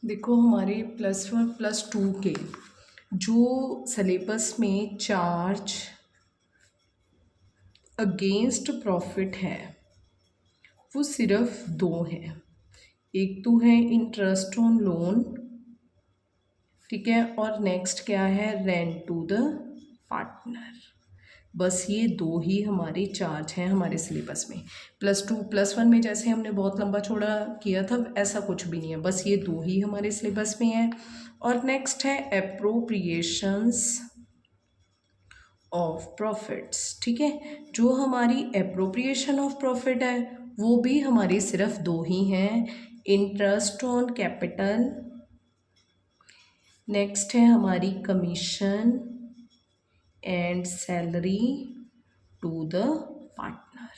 देखो हमारे +1 +2 के जो सिलेबस में चार्ज अगेंस्ट प्रॉफिट है वो सिर्फ दो हैं। एक तो है इंटरेस्ट ऑन लोन, ठीक है, और नेक्स्ट क्या है, रेंट टू द पार्टनर। बस ये दो ही हमारे चार्ज हैं हमारे सिलेबस में। +2 +1 में जैसे हमने बहुत लंबा चौड़ा किया था ऐसा कुछ भी नहीं है, बस ये दो ही हमारे सिलेबस में है। और नेक्स्ट है एप्रोप्रिएशंस ऑफ प्रॉफिट्स, ठीक है। जो हमारी एप्रोप्रिएशन ऑफ प्रॉफिट है वो भी हमारी सिर्फ दो ही हैं, इंटरेस्ट ऑन कैपिटल, नेक्स्ट है हमारी commission and salary to the partner,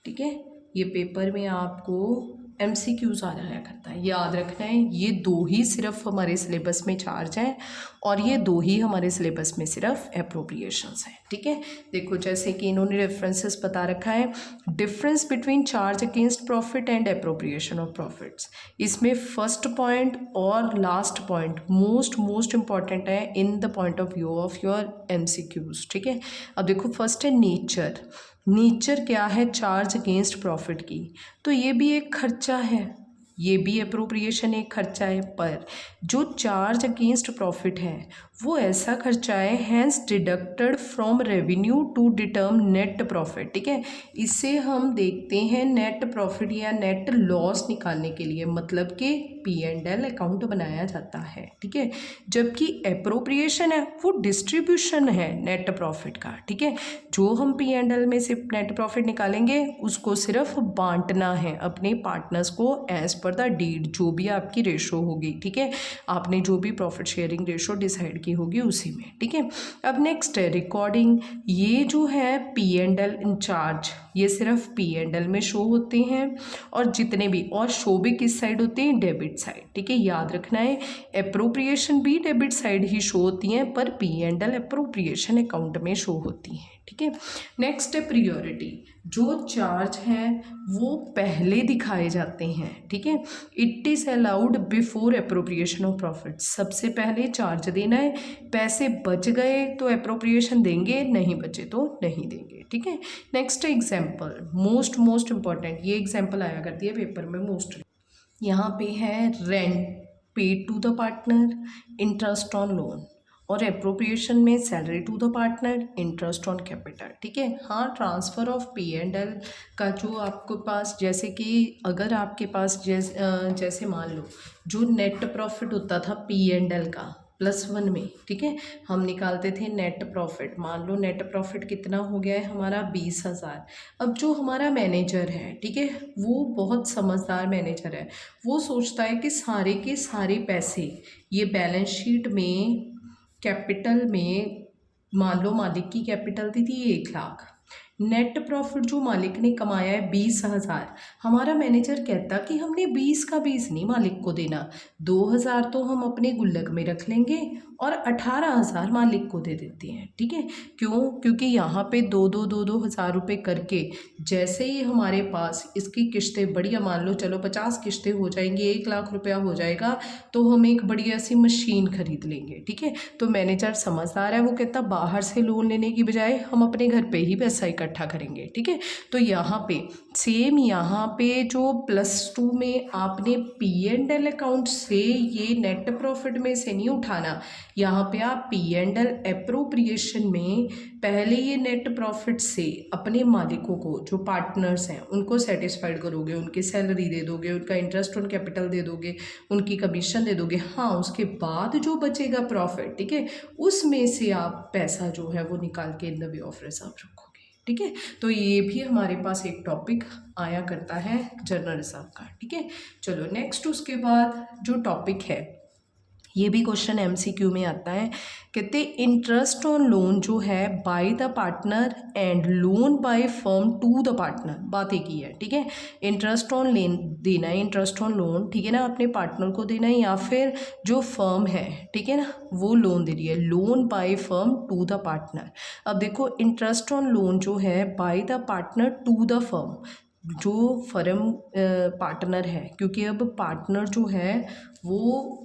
ठीक है। ये पेपर में आपको MCQs आ जाया करता है, याद रखना है। ये दो ही सिर्फ हमारे सिलेबस में चार्ज हैं और ये दो ही हमारे सिलेबस में सिर्फ एप्रोप्रिएशंस हैं, ठीक है। देखो जैसे कि इन्होंने रेफरेंसेस बता रखा है, difference between charge against profit and appropriation of profits. इसमें फर्स्ट पॉइंट और लास्ट पॉइंट मोस्ट इंपॉर्टेंट है in the point of view of your MCQs, ठीक है। अब देखो फर्स्ट है नेचर क्या है चार्ज अगेंस्ट प्रॉफिट की, तो ये भी एक खर्चा है, ये भी अप्रोप्रिएशन एक खर्चा है, पर जो चार्ज अगेंस्ट प्रॉफिट है वो ऐसा खर्चा है hence deducted from revenue to determine net profit, ठीक है। इसे हम देखते हैं नेट प्रॉफिट या नेट लॉस निकालने के लिए, मतलब कि P&L अकाउंट बनाया जाता है, ठीक है। जबकि एप्रोप्रिएशन है वो डिस्ट्रीब्यूशन है नेट प्रॉफिट का, ठीक है। जो हम P&L में से नेट प्रॉफिट निकालेंगे उसको सिर्फ बांटना है अपने पार्टनर्स को एज पर द डीड, जो भी आपकी रेशो होगी, ठीक है। आपने जो भी प्रॉफिट शेयरिंग रेशो डिसाइड की होगी उसी में, ठीक है। अब नेक्स्ट है रिकॉर्डिंग। ये जो है P&L इंचार्ज, ये सिर्फ P&L में शो होते हैं और जितने भी, और शो भी किस साइड होते हैं, डेबिट साइड, ठीक है। याद रखना है एप्रोप्रिएशन भी डेबिट साइड ही शो होती हैं पर P&L एप्रोप्रिएशन अकाउंट में शो होती हैं, ठीक है। नेक्स्ट है प्रियोरिटी। जो चार्ज हैं वो पहले दिखाए जाते हैं, ठीक है। It is allowed before appropriation of profit. सबसे पहले चार्ज देना है, पैसे बच गए तो एप्रोप्रिएशन देंगे, नहीं बचे तो नहीं देंगे, ठीक है। नेक्स्ट एग्जाम्पल, मोस्ट इंपॉर्टेंट, ये एग्जाम्पल आया करती है पेपर में मोस्टली। यहाँ पे है rent paid to the partner, interest on loan, और एप्रोप्रिएशन में salary to the partner, interest on capital, ठीक है। हाँ, ट्रांसफ़र ऑफ P&L का जो आपके पास, जैसे कि अगर आपके पास जैसे मान लो जो नेट प्रॉफिट होता था P&L का +1 में, ठीक है, हम निकालते थे नेट प्रॉफिट। मान लो नेट प्रॉफिट कितना हो गया है हमारा 20,000। अब जो हमारा मैनेजर है, ठीक है, वो बहुत समझदार मैनेजर है, वो सोचता है कि सारे के सारे पैसे ये बैलेंस शीट में कैपिटल में, मान लो मालिक की कैपिटल थी 1,00,000, नेट प्रॉफिट जो मालिक ने कमाया है 20,000। हमारा मैनेजर कहता कि हमने 20 का 20 नहीं मालिक को देना, 2,000 तो हम अपने गुल्लक में रख लेंगे और 18,000 मालिक को दे देते हैं, ठीक है। क्यों? क्योंकि यहाँ पे 2 हज़ार रुपये करके जैसे ही हमारे पास इसकी किश्तें बढ़िया, मान लो चलो 50 किश्तें हो जाएंगी, 1,00,000 रुपया हो जाएगा, तो हम एक बढ़िया सी मशीन खरीद लेंगे, ठीक है। तो मैनेजर समझदार है, वो कहता बाहर से लोन लेने की बजाय हम अपने घर पे ही पैसा इकट्ठा करेंगे, ठीक है। तो यहाँ पे सेम, यहाँ पे जो +2 में आपने P&L अकाउंट से ये नेट प्रॉफिट में से नहीं उठाना, यहाँ पे आप P&L एप्रोप्रिएशन में पहले ये नेट प्रॉफिट से अपने मालिकों को, जो पार्टनर्स हैं, उनको सेटिस्फाइड करोगे, उनकी सैलरी दे दोगे, उनका इंटरेस्ट ऑन कैपिटल दे दोगे, उनकी कमीशन दे दोगे। हाँ, उसके बाद जो बचेगा प्रॉफिट, ठीक है, उसमें से आप पैसा जो है वो निकाल के in the way of reserve रखोगे, ठीक है। तो ये भी हमारे पास एक टॉपिक आया करता है जनरल रिजर्व का, ठीक है। चलो नेक्स्ट, उसके बाद जो टॉपिक है, ये भी क्वेश्चन MCQ में आता है, कहते इंटरेस्ट ऑन लोन जो है by the partner and loan by firm to the partner, बात एक ही है, ठीक है। इंटरेस्ट ऑन लेन देना है, इंटरेस्ट ऑन लोन, ठीक है ना, अपने पार्टनर को देना है, या फिर जो फर्म है, ठीक है ना, वो लोन दे रही है, loan by firm to the partner. अब देखो इंटरेस्ट ऑन लोन जो है by the partner to the firm, जो फर्म पार्टनर है, क्योंकि अब पार्टनर जो है वो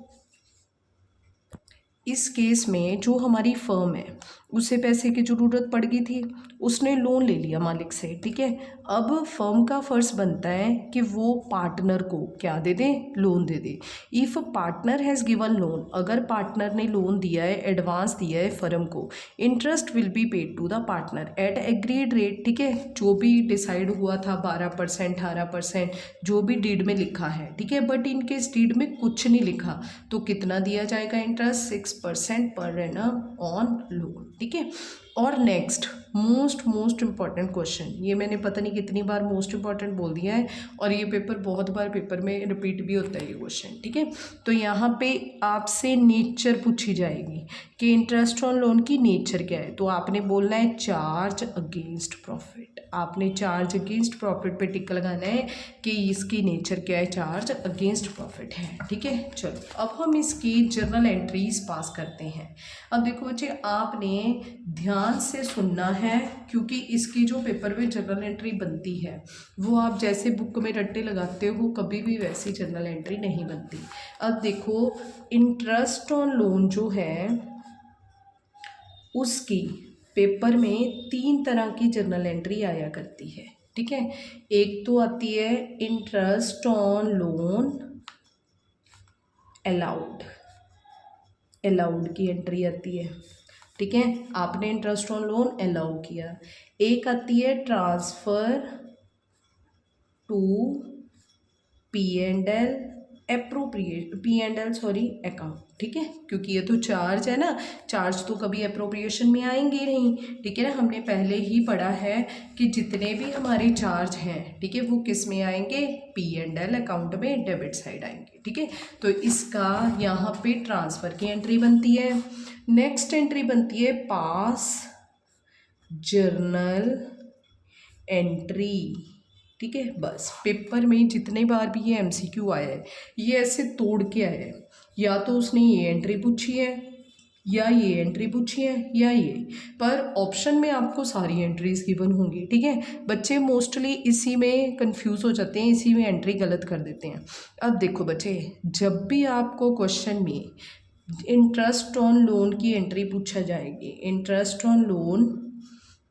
इस केस में जो हमारी फर्म है उसे पैसे की ज़रूरत पड़ गई थी, उसने लोन ले लिया मालिक से, ठीक है। अब फर्म का फ़र्ज़ बनता है कि वो पार्टनर को क्या दे दे, लोन दे दे। If partner has given loan, अगर पार्टनर ने लोन दिया है, एडवांस दिया है फर्म को, interest will be paid to the partner at agreed rate, ठीक है। जो भी डिसाइड हुआ था 12%, 18%, जो भी डीड में लिखा है, ठीक है। बट इनकेस डीड में कुछ नहीं लिखा तो कितना दिया जाएगा interest, 6% per annum on loan, ठीक है। और नेक्स्ट मोस्ट इंपॉर्टेंट क्वेश्चन, ये मैंने पता नहीं कितनी बार मोस्ट इंपॉर्टेंट बोल दिया है और ये पेपर बहुत बार पेपर में रिपीट भी होता है ये क्वेश्चन, ठीक है। तो यहाँ पे आपसे नेचर पूछी जाएगी कि इंटरेस्ट ऑन लोन की नेचर क्या है, तो आपने बोलना है चार्ज अगेंस्ट प्रॉफिट। आपने चार्ज अगेंस्ट प्रॉफिट पे टिक लगाना है कि इसकी नेचर क्या है, चार्ज अगेंस्ट प्रॉफिट है, ठीक है। चलो अब हम इसकी जर्नल एंट्रीज पास करते हैं। अब देखो बच्चे, आपने ध्यान से सुनना है क्योंकि इसकी जो पेपर में जर्नल एंट्री बनती है वो आप जैसे बुक में रट्टे लगाते हो कभी भी वैसी जर्नल एंट्री नहीं बनती। अब देखो, इंटरेस्ट ऑन लोन जो है उसकी पेपर में 3 तरह की जर्नल एंट्री आया करती है, ठीक है। एक तो आती है interest on loan allowed, allowed की एंट्री आती है, ठीक है। आपने इंटरेस्ट ऑन लोन अलाउ किया। एक आती है transfer to P&L appropriate, P&L sorry account, ठीक है। क्योंकि ये तो चार्ज है ना, चार्ज तो कभी अप्रोप्रिएशन में आएंगे नहीं, ठीक है ना। हमने पहले ही पढ़ा है कि जितने भी हमारे चार्ज हैं, ठीक है, वो किस में आएंगे, P&L अकाउंट में डेबिट साइड आएंगे, ठीक है। तो इसका यहाँ पे ट्रांसफ़र की एंट्री बनती है। नेक्स्ट एंट्री बनती है पास जर्नल एंट्री, ठीक है। बस पेपर में जितने बार भी ये MCQ आया है ये ऐसे तोड़ के आया है, या तो उसने ये एंट्री पूछी है या ये एंट्री पूछी है या ये, पर ऑप्शन में आपको सारी एंट्रीज गिवन होंगी, ठीक है। बच्चे मोस्टली इसी में कंफ्यूज हो जाते हैं, इसी में एंट्री गलत कर देते हैं। अब देखो बच्चे, जब भी आपको क्वेश्चन में इंटरेस्ट ऑन लोन की एंट्री पूछा जाएगी, इंटरेस्ट ऑन लोन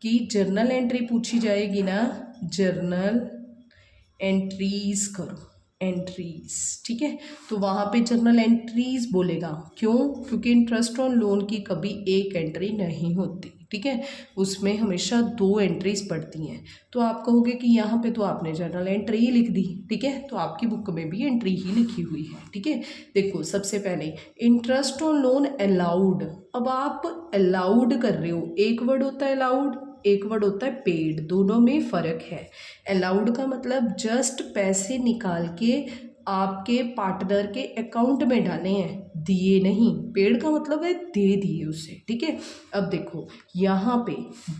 की जर्नल एंट्री पूछी जाएगी ना, जर्नल एंट्रीज करो, एंट्रीज, ठीक है। तो वहाँ पे जर्नल एंट्रीज बोलेगा, क्यों, क्योंकि इंटरेस्ट ऑन लोन की कभी एक एंट्री नहीं होती, ठीक है, उसमें हमेशा 2 एंट्रीज पड़ती हैं। तो आप कहोगे कि यहाँ पे तो आपने जर्नल एंट्री ही लिख दी, ठीक है, तो आपकी बुक में भी एंट्री ही लिखी हुई है, ठीक है। देखो सबसे पहले इंटरेस्ट ऑन लोन अलाउड, अब आप अलाउड कर रहे हो, एक वर्ड होता है अलाउड, एक वर्ड होता है पेड, दोनों में फ़र्क है। अलाउड का मतलब जस्ट पैसे निकाल के आपके पार्टनर के अकाउंट में डाले हैं, दिए नहीं। पेड का मतलब है दे दिए उसे, ठीक है। अब देखो यहाँ पे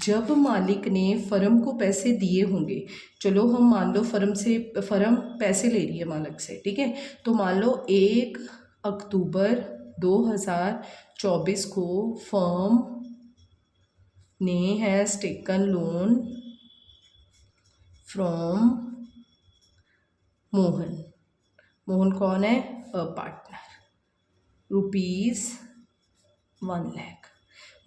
जब मालिक ने फर्म को पैसे दिए होंगे, चलो हम मान लो फर्म पैसे ले रही है मालिक से, ठीक है। तो मान लो 1 अक्टूबर 2024 को फर्म ने has taken loan from Mohan, Mohan कौन है, अ पार्टनर, ₹1 लाख।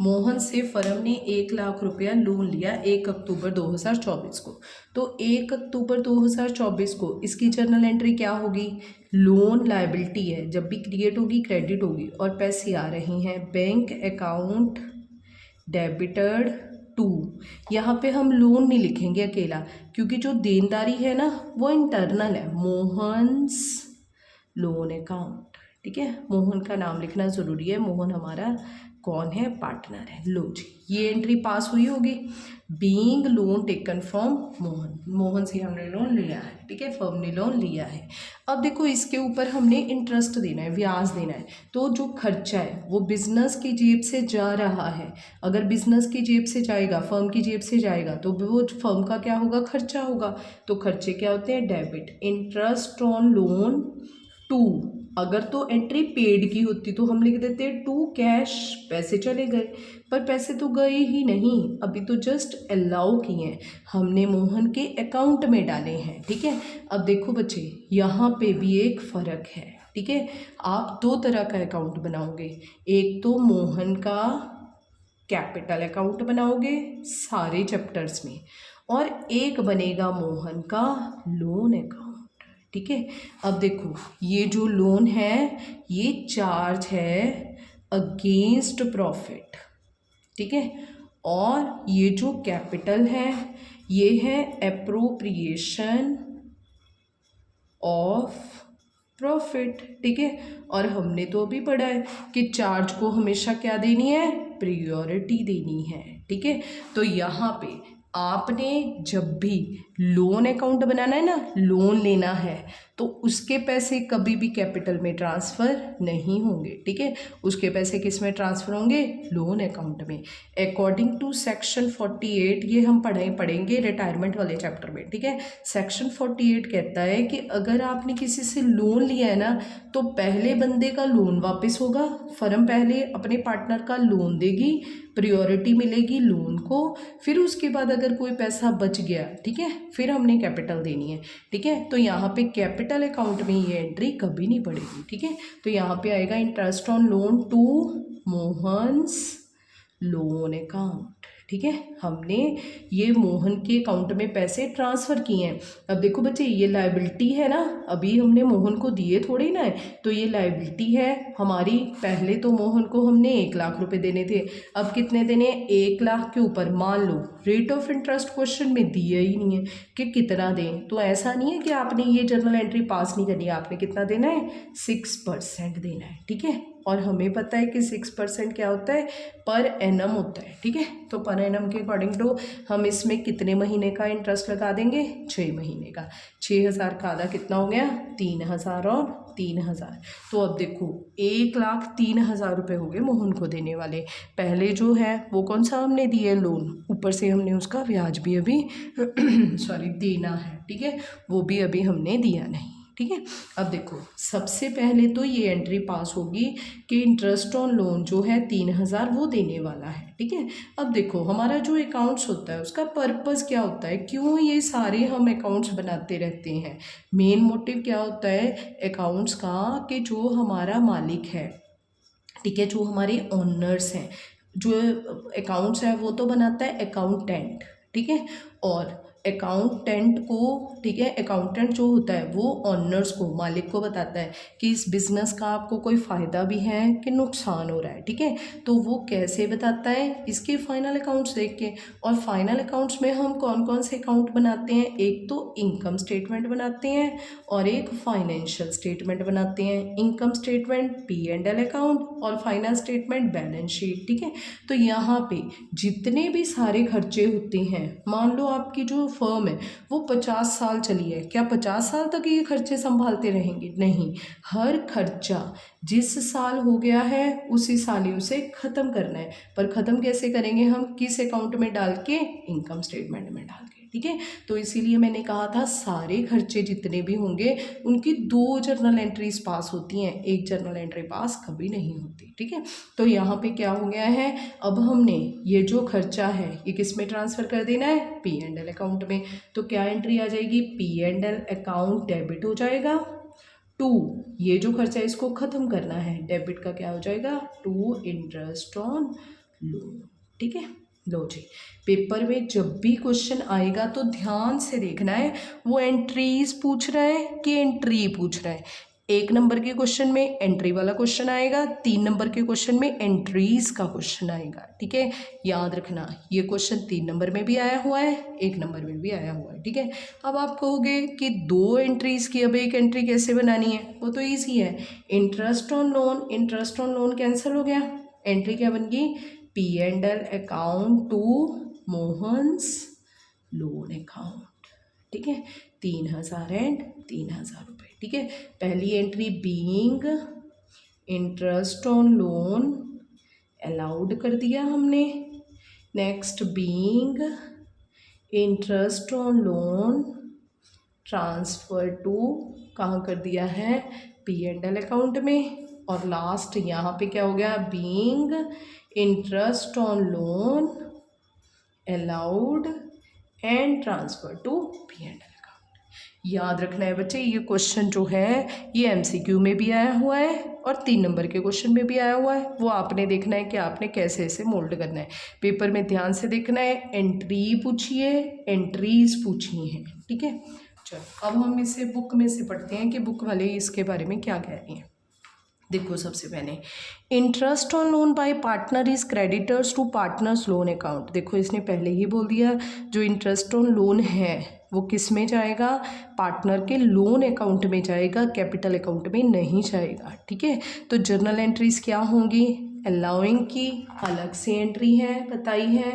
मोहन से फर्म ने 1 लाख रुपया लोन लिया 1 अक्टूबर 2024 को। तो 1 अक्टूबर 2024 को इसकी जर्नल एंट्री क्या होगी, लोन लायबिलिटी है, जब भी क्रिएट होगी क्रेडिट होगी, और पैसे आ रहे हैं बैंक अकाउंट डेबिटेड टू। यहाँ पे हम लोन नहीं लिखेंगे अकेला, क्योंकि जो देनदारी है ना वो इंटरनल है, मोहन्स लोन अकाउंट, ठीक है। मोहन का नाम लिखना ज़रूरी है, मोहन हमारा कौन है, पार्टनर है। लो जी, ये एंट्री पास हुई होगी, being loan taken from Mohan, Mohan से हमने लोन लिया है, ठीक है, फर्म ने लोन लिया है। अब देखो इसके ऊपर हमने इंटरेस्ट देना है, ब्याज देना है, तो जो खर्चा है वो बिजनेस की जेब से जा रहा है। अगर बिजनेस की जेब से जाएगा, फर्म की जेब से जाएगा, तो वो फर्म का क्या होगा, खर्चा होगा। तो खर्चे क्या होते हैं, debit, interest on loan to अगर तो एंट्री पेड की होती तो हम लिख देते टू कैश, पैसे चले गए, पर पैसे तो गए ही नहीं, अभी तो जस्ट अलाउ किए हैं, हमने मोहन के अकाउंट में डाले हैं। ठीक है, अब देखो बच्चे यहाँ पे भी एक फ़र्क है। ठीक है, आप दो तरह का अकाउंट बनाओगे, एक तो मोहन का कैपिटल अकाउंट बनाओगे सारे चैप्टर्स में, और एक बनेगा मोहन का लोन अकाउंट। ठीक है, अब देखो ये जो लोन है ये चार्ज है अगेंस्ट प्रॉफिट। ठीक है, और ये जो कैपिटल है ये है एप्रोप्रिएशन ऑफ प्रॉफिट। ठीक है, और हमने तो अभी पढ़ा है कि चार्ज को हमेशा क्या देनी है, प्रायोरिटी देनी है। ठीक है, तो यहाँ पे आपने जब भी लोन अकाउंट बनाना है ना, लोन लेना है, तो उसके पैसे कभी भी कैपिटल में ट्रांसफ़र नहीं होंगे। ठीक है, उसके पैसे किस में ट्रांसफ़र होंगे, लोन अकाउंट में, अकॉर्डिंग टू सेक्शन 48। ये हम पढ़ेंगे रिटायरमेंट वाले चैप्टर में। ठीक है, सेक्शन 48 कहता है कि अगर आपने किसी से लोन लिया है ना, तो पहले बंदे का लोन वापस होगा, फर्म पहले अपने पार्टनर का लोन देगी, प्रायोरिटी मिलेगी लोन को, फिर उसके बाद अगर कोई पैसा बच गया, ठीक है, फिर हमने कैपिटल देनी है। ठीक है, तो यहाँ पे कैपिटल अकाउंट में ये एंट्री कभी नहीं पड़ेगी। ठीक है, तो यहाँ पे आएगा interest on loan to Mohan's loan account. ठीक है, हमने ये मोहन के अकाउंट में पैसे ट्रांसफ़र किए हैं। अब देखो बच्चे ये लायबिलिटी है ना, अभी हमने मोहन को दिए थोड़ी ना है, तो ये लायबिलिटी है हमारी। पहले तो मोहन को हमने 1 लाख रुपए देने थे, अब कितने देने, 1 लाख के ऊपर। मान लो रेट ऑफ इंटरेस्ट क्वेश्चन में दिया ही नहीं है कि कितना दें, तो ऐसा नहीं है कि आपने ये जर्नल एंट्री पास नहीं करनी है, आपने कितना देना है, 6% देना है। ठीक है, और हमें पता है कि 6% क्या होता है, पर एनम होता है। ठीक है, तो पर एनम के अकॉर्डिंग टू हम इसमें कितने महीने का इंटरेस्ट लगा देंगे, 6 महीने का। 6,000 का आधा कितना हो गया, 3,000 और 3,000। तो अब देखो 1,03,000 रुपये हो गए मोहन को देने वाले। पहले जो है वो कौन सा हमने दिए लोन, ऊपर से हमने उसका ब्याज भी अभी सॉरी देना है। ठीक है, वो भी अभी हमने दिया नहीं। ठीक है, अब देखो सबसे पहले तो ये एंट्री पास होगी कि इंटरेस्ट ऑन लोन जो है 3,000 वो देने वाला है। ठीक है, अब देखो हमारा जो अकाउंट्स होता है उसका पर्पस क्या होता है, क्यों ये सारे हम अकाउंट्स बनाते रहते हैं। मेन मोटिव क्या होता है अकाउंट्स का, कि जो हमारा मालिक है, ठीक है, जो हमारे ओनर्स हैं, जो अकाउंट्स है वो तो बनाता है अकाउंटेंट। ठीक है, और अकाउंटेंट को, ठीक है, अकाउंटेंट जो होता है वो ओनर्स को, मालिक को बताता है कि इस बिज़नेस का आपको कोई फ़ायदा भी है कि नुकसान हो रहा है। ठीक है, तो वो कैसे बताता है, इसके फाइनल अकाउंट्स देख के। और फाइनल अकाउंट्स में हम कौन कौन से अकाउंट बनाते हैं, एक तो इनकम स्टेटमेंट बनाते हैं और एक फाइनेंशियल स्टेटमेंट बनाते हैं। इनकम स्टेटमेंट P&L अकाउंट और फाइनल स्टेटमेंट बैलेंस शीट। ठीक है, तो यहाँ पे जितने भी सारे खर्चे होते हैं, मान लो आपकी जो फर्म है वो 50 साल चली है, क्या 50 साल तक ये खर्चे संभालते रहेंगे, नहीं, हर खर्चा जिस साल हो गया है उसी साल ही उसे ख़त्म करना है। पर ख़त्म कैसे करेंगे हम, किस अकाउंट में डाल के, इनकम स्टेटमेंट में डाल के। ठीक है, तो इसीलिए मैंने कहा था सारे खर्चे जितने भी होंगे उनकी 2 जर्नल एंट्रीज पास होती हैं, एक जर्नल एंट्री पास कभी नहीं होती। ठीक है, तो यहाँ पे क्या हो गया है, अब हमने ये जो खर्चा है ये किस में ट्रांसफ़र कर देना है, P&L अकाउंट में। तो क्या एंट्री आ जाएगी, P&L अकाउंट डेबिट हो जाएगा टू, ये जो खर्चा है इसको ख़त्म करना है, डेबिट का क्या हो जाएगा, टू इंटरेस्ट ऑन लोन। ठीक है, लो जी, पेपर में जब भी क्वेश्चन आएगा तो ध्यान से देखना है वो एंट्रीज पूछ रहा है कि एंट्री पूछ रहा है। 1 नंबर के क्वेश्चन में एंट्री वाला क्वेश्चन आएगा, 3 नंबर के क्वेश्चन में एंट्रीज का क्वेश्चन आएगा। ठीक है, याद रखना ये क्वेश्चन 3 नंबर में भी आया हुआ है, 1 नंबर में भी आया हुआ है। ठीक है, अब आप कहोगे कि 2 एंट्रीज की अब एक एंट्री कैसे बनानी है, वो तो ईजी है, interest on loan, interest on loan cancel हो गया, एंट्री क्या बन गई, P&L account to Mohan's loan account. ठीक है, 3,000 एंड 3,000 रुपये। ठीक है, पहली entry being interest on loan allowed कर दिया हमने, next being interest on loan transfer to, कहाँ कर दिया है, P&L अकाउंट में, और लास्ट यहाँ पे क्या हो गया, being interest on loan allowed and transfer to P&L account. याद रखना है बच्चे, ये क्वेश्चन जो है ये MCQ में भी आया हुआ है और 3 नंबर के क्वेश्चन में भी आया हुआ है। वो आपने देखना है कि आपने कैसे इसे मोल्ड करना है। पेपर में ध्यान से देखना है, एंट्री पूछिए, एंट्रीज पूछी हैं, ठीक है। चलो अब हम इसे बुक में से पढ़ते हैं कि बुक वाले इसके बारे में क्या कह रही हैं। देखो सबसे पहले interest on loan by partner is creditors to partners loan account. देखो इसने पहले ही बोल दिया, जो इंटरेस्ट ऑन लोन है वो किस में जाएगा, पार्टनर के लोन अकाउंट में जाएगा, कैपिटल अकाउंट में नहीं जाएगा, ठीक है। तो जर्नल एंट्रीज क्या होंगी, अलाउइंग की अलग से एंट्री है बताई है,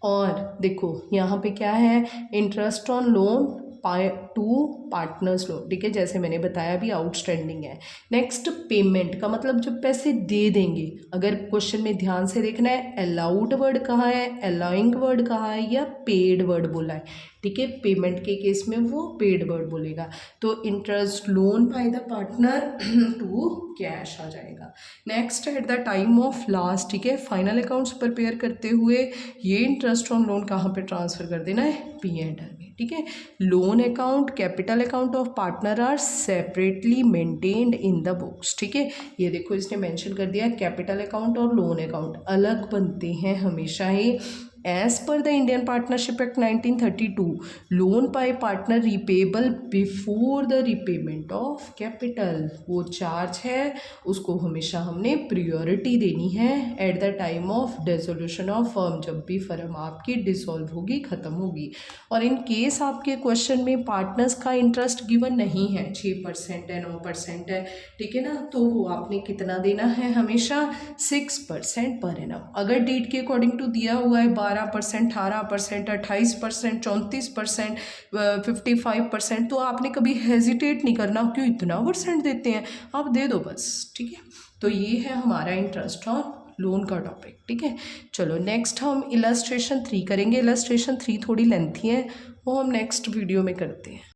और देखो यहाँ पे क्या है, interest on loan to partners loan, ठीक है, जैसे मैंने बताया भी आउटस्टैंडिंग है। नेक्स्ट पेमेंट का मतलब जब पैसे दे देंगे, अगर क्वेश्चन में ध्यान से देखना है अलाउड वर्ड कहाँ है, अलाउइंग वर्ड कहाँ है या पेड वर्ड बोला है, ठीक है। पेमेंट के केस में वो पेड वर्ड बोलेगा, तो interest loan by the partner to cash आ जाएगा। Next at the time of last, ठीक है, फाइनल अकाउंट्स प्रिपेयर करते हुए ये इंटरेस्ट ऑन लोन कहाँ पे ट्रांसफर कर देना है, P&L में, ठीक है। Loan account capital account of partner are separately maintained in the books, ठीक है। ये देखो इसने मेंशन कर दिया, कैपिटल अकाउंट और लोन अकाउंट अलग बनते हैं हमेशा ही। As per the Indian Partnership Act 1932, loan by partner repayable before the repayment of capital, वो चार्ज है उसको हमेशा हमने प्रियोरिटी देनी है at the time of dissolution of firm, जब भी फर्म आपकी डिसॉल्व होगी, ख़त्म होगी। और इन केस आपके क्वेश्चन में पार्टनर्स का इंटरेस्ट गिवन नहीं है, 6% है, 9% है, ठीक है ना, तो वो आपने कितना देना है, हमेशा 6% पर एनम। अगर डेट के अकॉर्डिंग टू दिया हुआ है 12%, 18%, 28%, 34%, 55%, तो आपने कभी हेजिटेट नहीं करना क्यों इतना परसेंट देते हैं, आप दे दो बस, ठीक है। तो ये है हमारा इंटरेस्ट ऑन लोन का टॉपिक, ठीक है। चलो नेक्स्ट हम इलस्ट्रेशन 3 करेंगे। इलस्ट्रेशन 3 थोड़ी लेंथी है, वो हम नेक्स्ट वीडियो में करते हैं।